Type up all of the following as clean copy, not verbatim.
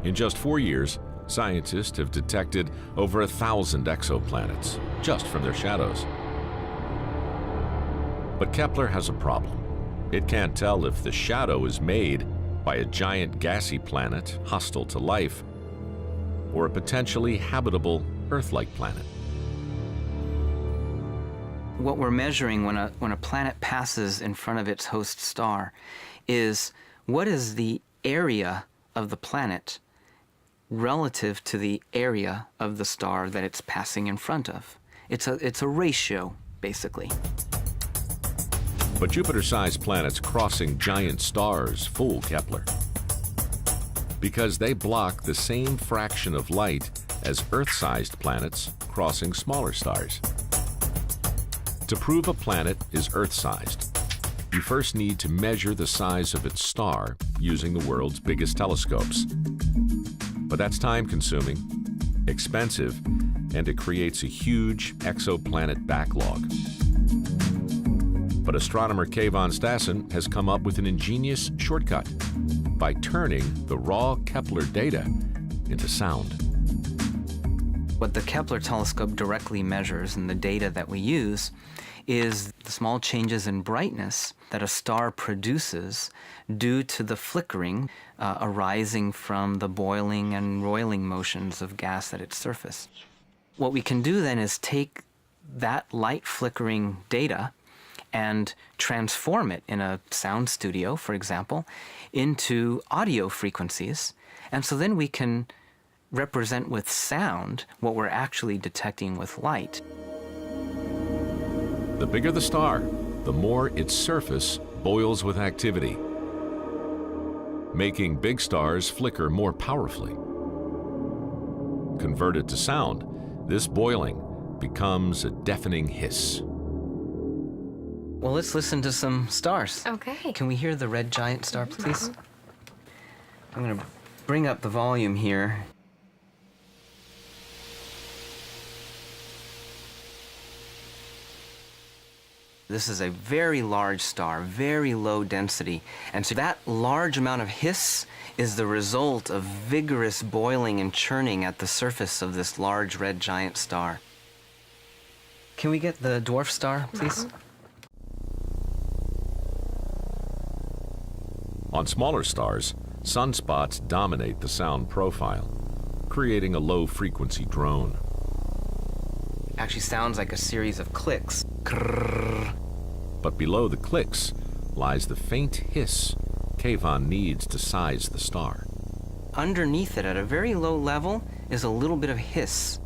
In just 4 years, scientists have detected over 1,000 exoplanets just from their shadows. But Kepler has a problem. It can't tell if the shadow is made by a giant gassy planet hostile to life or a potentially habitable Earth-like planet. What we're measuring when a planet passes in front of its host star is what is the area of the planet relative to the area of the star that it's passing in front of. It's a ratio, basically. But Jupiter-sized planets crossing giant stars fool Kepler, because they block the same fraction of light as Earth-sized planets crossing smaller stars. To prove a planet is Earth-sized, you first need to measure the size of its star using the world's biggest telescopes. But that's time-consuming, expensive, and it creates a huge exoplanet backlog. But astronomer Kayvan Stassen has come up with an ingenious shortcut by turning the raw Kepler data into sound. What the Kepler telescope directly measures in the data that we use is the small changes in brightness that a star produces due to the flickering arising from the boiling and roiling motions of gas at its surface. What we can do then is take that light flickering data and transform it in a sound studio, for example, into audio frequencies. And so then we can represent with sound what we're actually detecting with light. The bigger the star, the more its surface boils with activity, making big stars flicker more powerfully. Converted to sound, this boiling becomes a deafening hiss. Well, let's listen to some stars. Okay. Can we hear the red giant star, please? I'm going to bring up the volume here. This is a very large star, very low density. And so that large amount of hiss is the result of vigorous boiling and churning at the surface of this large red giant star. Can we get the dwarf star, please? On smaller stars, sunspots dominate the sound profile, creating a low-frequency drone. Actually sounds like a series of clicks. Krrrr. But below the clicks lies the faint hiss Kayvan needs to size the star. Underneath it, at a very low level, is a little bit of hiss.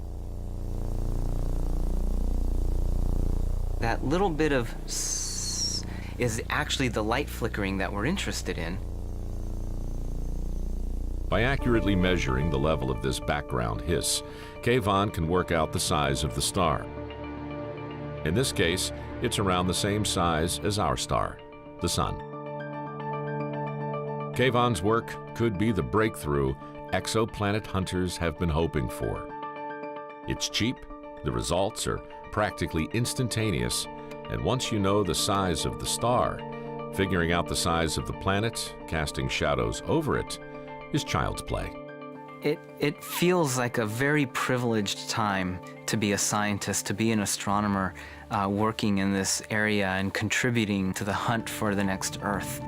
That little bit of sss is actually the light flickering that we're interested in. By accurately measuring the level of this background hiss, Kayvan can work out the size of the star. In this case, it's around the same size as our star, the Sun. Kayvan's work could be the breakthrough exoplanet hunters have been hoping for. It's cheap, the results are practically instantaneous, and once you know the size of the star, figuring out the size of the planet, casting shadows over it, is child's play. It feels like a very privileged time to be a scientist, to be an astronomer working in this area and contributing to the hunt for the next Earth.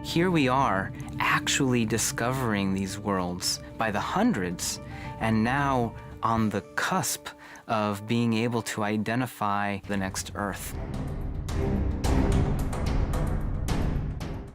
Here we are actually discovering these worlds by the hundreds, and now on the cusp of being able to identify the next Earth.